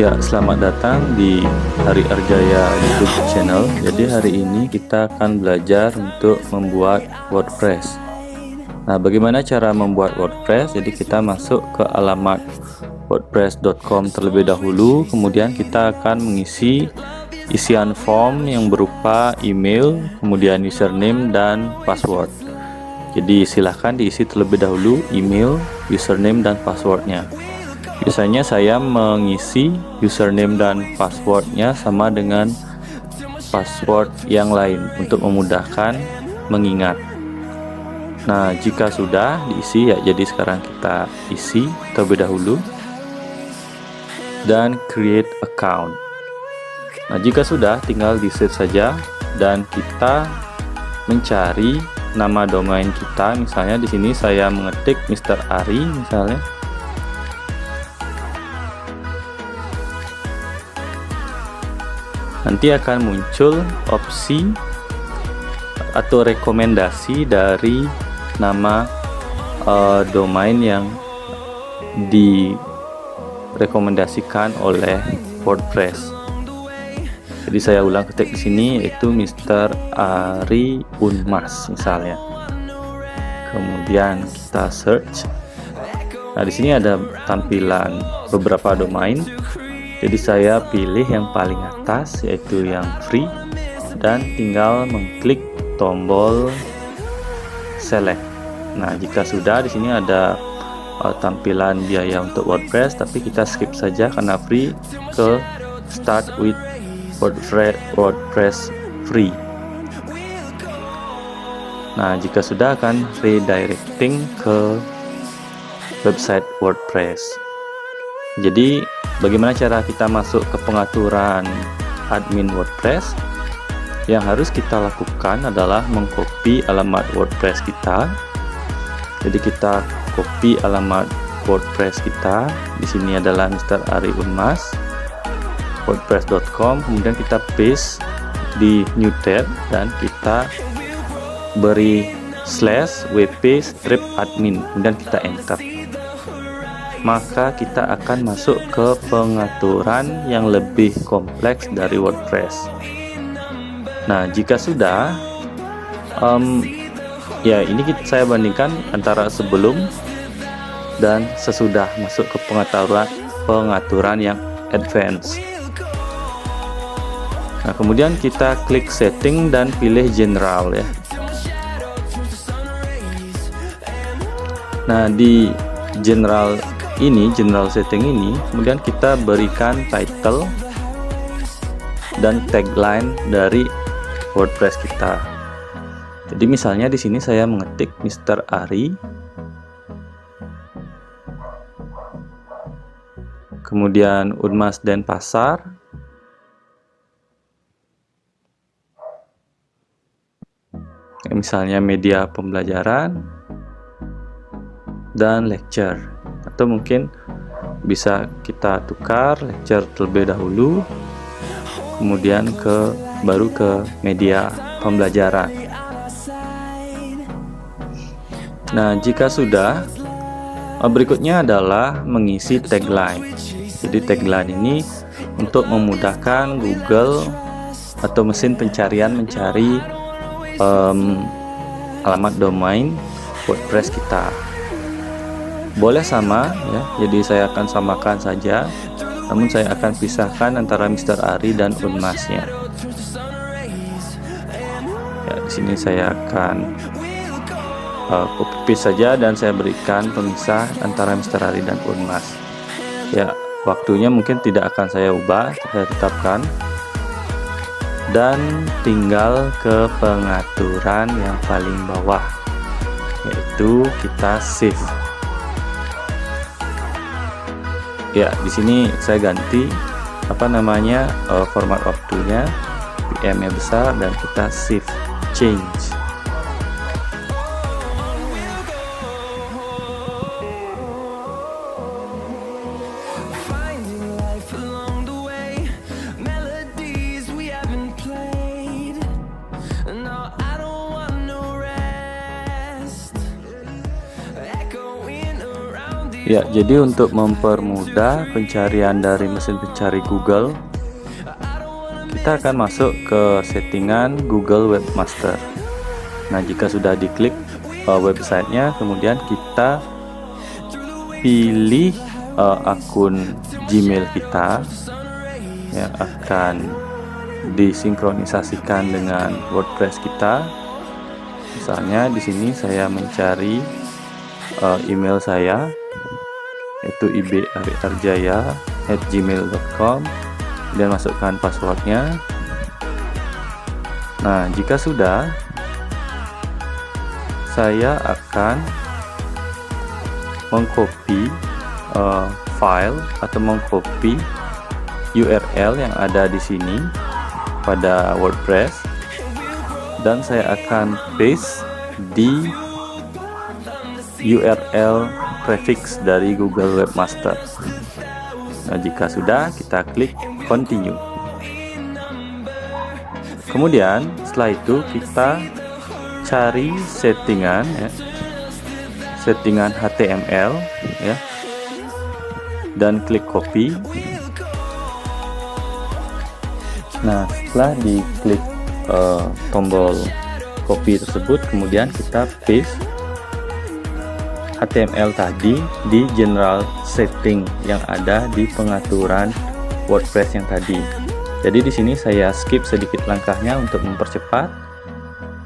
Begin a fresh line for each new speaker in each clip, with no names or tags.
Ya, selamat datang di Hari Arjaya YouTube channel. Jadi hari ini kita akan belajar untuk membuat WordPress. Nah, bagaimana cara membuat WordPress? Jadi kita masuk ke alamat wordpress.com terlebih dahulu. Kemudian kita akan mengisi isian form yang berupa email, kemudian username dan password. Jadi silahkan diisi terlebih dahulu email, username dan passwordnya. Biasanya saya mengisi username dan passwordnya sama dengan password yang lain untuk memudahkan mengingat. Nah, jika sudah diisi ya, jadi sekarang kita isi terlebih dahulu dan create account. Nah, jika sudah tinggal di save saja dan kita mencari nama domain kita. Misalnya di sini saya mengetik Mr. Ari misalnya. Nanti akan muncul opsi atau rekomendasi dari nama domain yang direkomendasikan oleh WordPress. Jadi saya ulang ketik di sini, yaitu Mr. Ari Unmas misalnya. Kemudian kita search. Nah, di sini ada tampilan beberapa domain. Jadi saya pilih yang paling atas, yaitu yang free, dan tinggal mengklik tombol select. Nah, jika sudah, di sini ada tampilan biaya untuk WordPress, tapi kita skip saja karena free, ke start with WordPress free. Nah, jika sudah akan redirecting ke website WordPress. Jadi bagaimana cara kita masuk ke pengaturan admin WordPress? Yang harus kita lakukan adalah mengcopy alamat WordPress kita. Jadi kita copy alamat WordPress kita. Di sini adalah Mr. Ari Unmas, wordpress.com. Kemudian kita paste di new tab dan kita beri /wp-admin. Kemudian kita enter. Maka kita akan masuk ke pengaturan yang lebih kompleks dari WordPress. Nah, jika sudah, ya ini saya bandingkan antara sebelum dan sesudah masuk ke pengaturan yang advance. Nah, kemudian kita klik setting dan pilih general ya. Nah, di general setting ini, kemudian kita berikan title dan tagline dari WordPress kita. Jadi misalnya di sini saya mengetik Mr. Ari, kemudian Unmas Denpasar, misalnya media pembelajaran dan lecture. Atau mungkin bisa kita tukar lecture terlebih dahulu, kemudian baru ke media pembelajaran. Nah, jika sudah, berikutnya adalah mengisi tagline. Jadi tagline ini untuk memudahkan Google atau mesin pencarian mencari alamat domain WordPress kita. Boleh sama ya, jadi saya akan samakan saja, namun saya akan pisahkan antara Mr. Ari dan Unmasnya. Ya, di sini saya akan copy paste saja dan saya berikan pemisah antara Mr. Ari dan Unmas. Ya, waktunya mungkin tidak akan saya ubah, saya tetapkan. Dan tinggal ke pengaturan yang paling bawah, yaitu kita save. Ya, di sini saya ganti format waktunya, PM-nya besar, dan kita save change. Ya, jadi untuk mempermudah pencarian dari mesin pencari Google, kita akan masuk ke settingan Google Webmaster. Nah, jika sudah diklik websitenya, kemudian kita pilih akun Gmail kita yang akan disinkronisasikan dengan WordPress kita. Misalnya di sini saya mencari email saya, yaitu ibarjaya@gmail.com, dan masukkan passwordnya. Nah, jika sudah, saya akan mengcopy file atau mengcopy URL yang ada di sini pada WordPress, dan saya akan paste di URL prefix dari Google Webmaster. Nah, jika sudah, kita klik continue. Kemudian setelah itu kita cari settingan settingan HTML ya, dan klik copy. Nah, setelah diklik tombol copy tersebut, kemudian kita paste HTML tadi di general setting yang ada di pengaturan WordPress yang tadi. Jadi di sini saya skip sedikit langkahnya untuk mempercepat.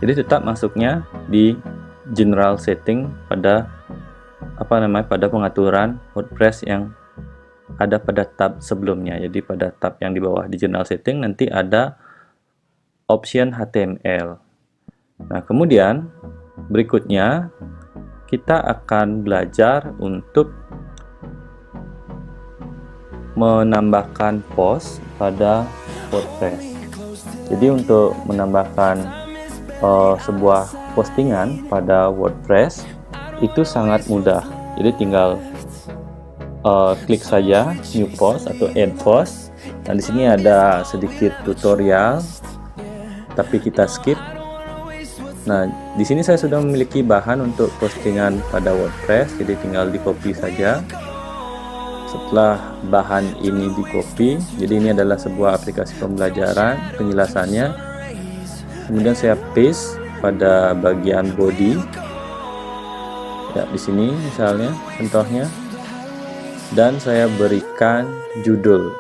Jadi tetap masuknya di general setting pada pada pengaturan WordPress yang ada pada tab sebelumnya. Jadi pada tab yang di bawah di general setting nanti ada option HTML. Nah, kemudian berikutnya kita akan belajar untuk menambahkan post pada WordPress. Jadi untuk menambahkan sebuah postingan pada WordPress itu sangat mudah. Jadi tinggal klik saja new post atau add post. Dan di sini ada sedikit tutorial, tapi kita skip. Nah, di sini saya sudah memiliki bahan untuk postingan pada WordPress, jadi tinggal di copy saja. Setelah bahan ini di copy, jadi ini adalah sebuah aplikasi pembelajaran penjelasannya. Kemudian saya paste pada bagian body. Ya, di sini misalnya contohnya. Dan saya berikan judul.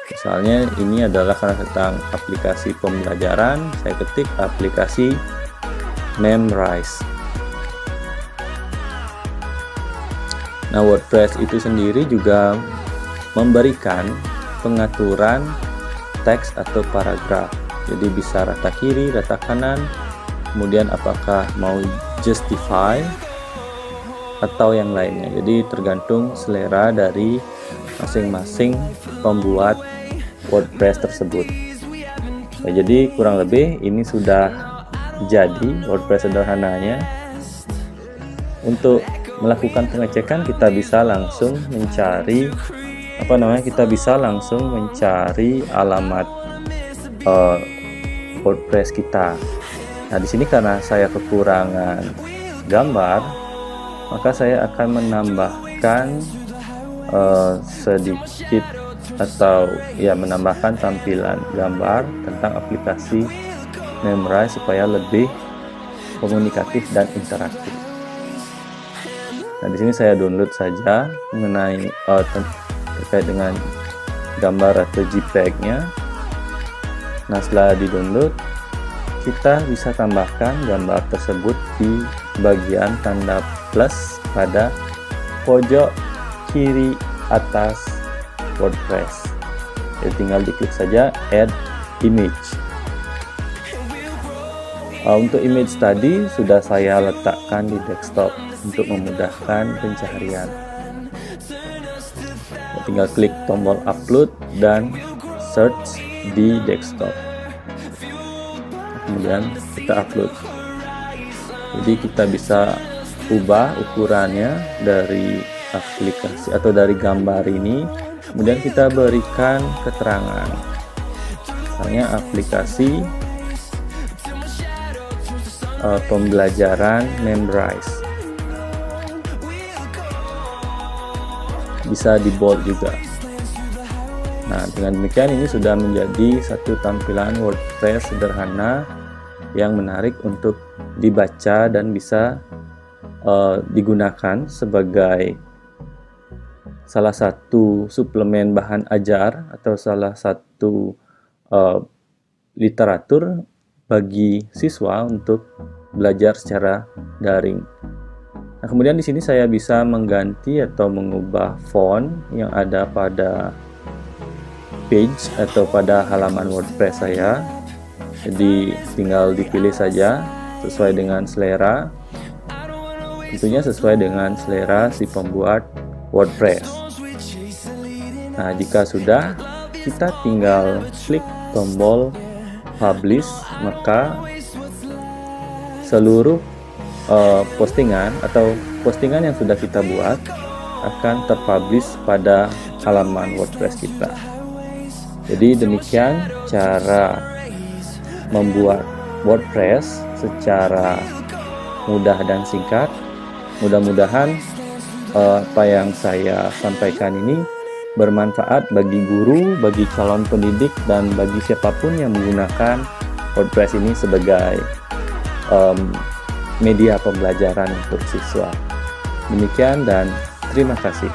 Misalnya ini adalah tentang aplikasi pembelajaran, saya ketik aplikasi Memrise. Nah, WordPress itu sendiri juga memberikan pengaturan teks atau paragraf. Jadi bisa rata kiri, rata kanan, kemudian apakah mau justify atau yang lainnya. Jadi tergantung selera dari masing-masing pembuat WordPress tersebut. Nah, jadi kurang lebih ini sudah jadi WordPress sederhananya. Untuk melakukan pengecekan kita bisa langsung mencari alamat WordPress kita. Nah, di sini karena saya kekurangan gambar, maka saya akan menambahkan sedikit atau ya menambahkan tampilan gambar tentang aplikasi Memrise supaya lebih komunikatif dan interaktif. Nah, di sini saya download saja mengenai terkait dengan gambar atau JPEG-nya. Nah, setelah di-download, kita bisa tambahkan gambar tersebut di bagian tanda plus pada pojok kiri atas WordPress. Jadi tinggal diklik saja add image. Untuk image tadi sudah saya letakkan di desktop untuk memudahkan pencarian. Tinggal klik tombol upload dan search di desktop. Kemudian kita upload. Jadi kita bisa ubah ukurannya dari aplikasi atau dari gambar ini. Kemudian kita berikan keterangan. Misalnya aplikasi pembelajaran Memrise. bisa di bold juga. Nah, dengan demikian ini sudah menjadi satu tampilan WordPress sederhana yang menarik untuk dibaca dan bisa digunakan sebagai salah satu suplemen bahan ajar atau salah satu literatur bagi siswa untuk belajar secara daring. Nah, kemudian di sini saya bisa mengganti atau mengubah font yang ada pada page atau pada halaman WordPress saya. Jadi tinggal dipilih saja sesuai dengan selera. Tentunya sesuai dengan selera si pembuat WordPress. Nah, jika sudah, kita tinggal klik tombol publish, maka seluruh postingan atau postingan yang sudah kita buat akan terpublish pada halaman WordPress kita. Jadi demikian cara membuat WordPress secara mudah dan singkat. Mudah-mudahan apa yang saya sampaikan ini bermanfaat bagi guru, bagi calon pendidik, dan bagi siapapun yang menggunakan WordPress ini sebagai media pembelajaran untuk siswa. Demikian dan terima kasih.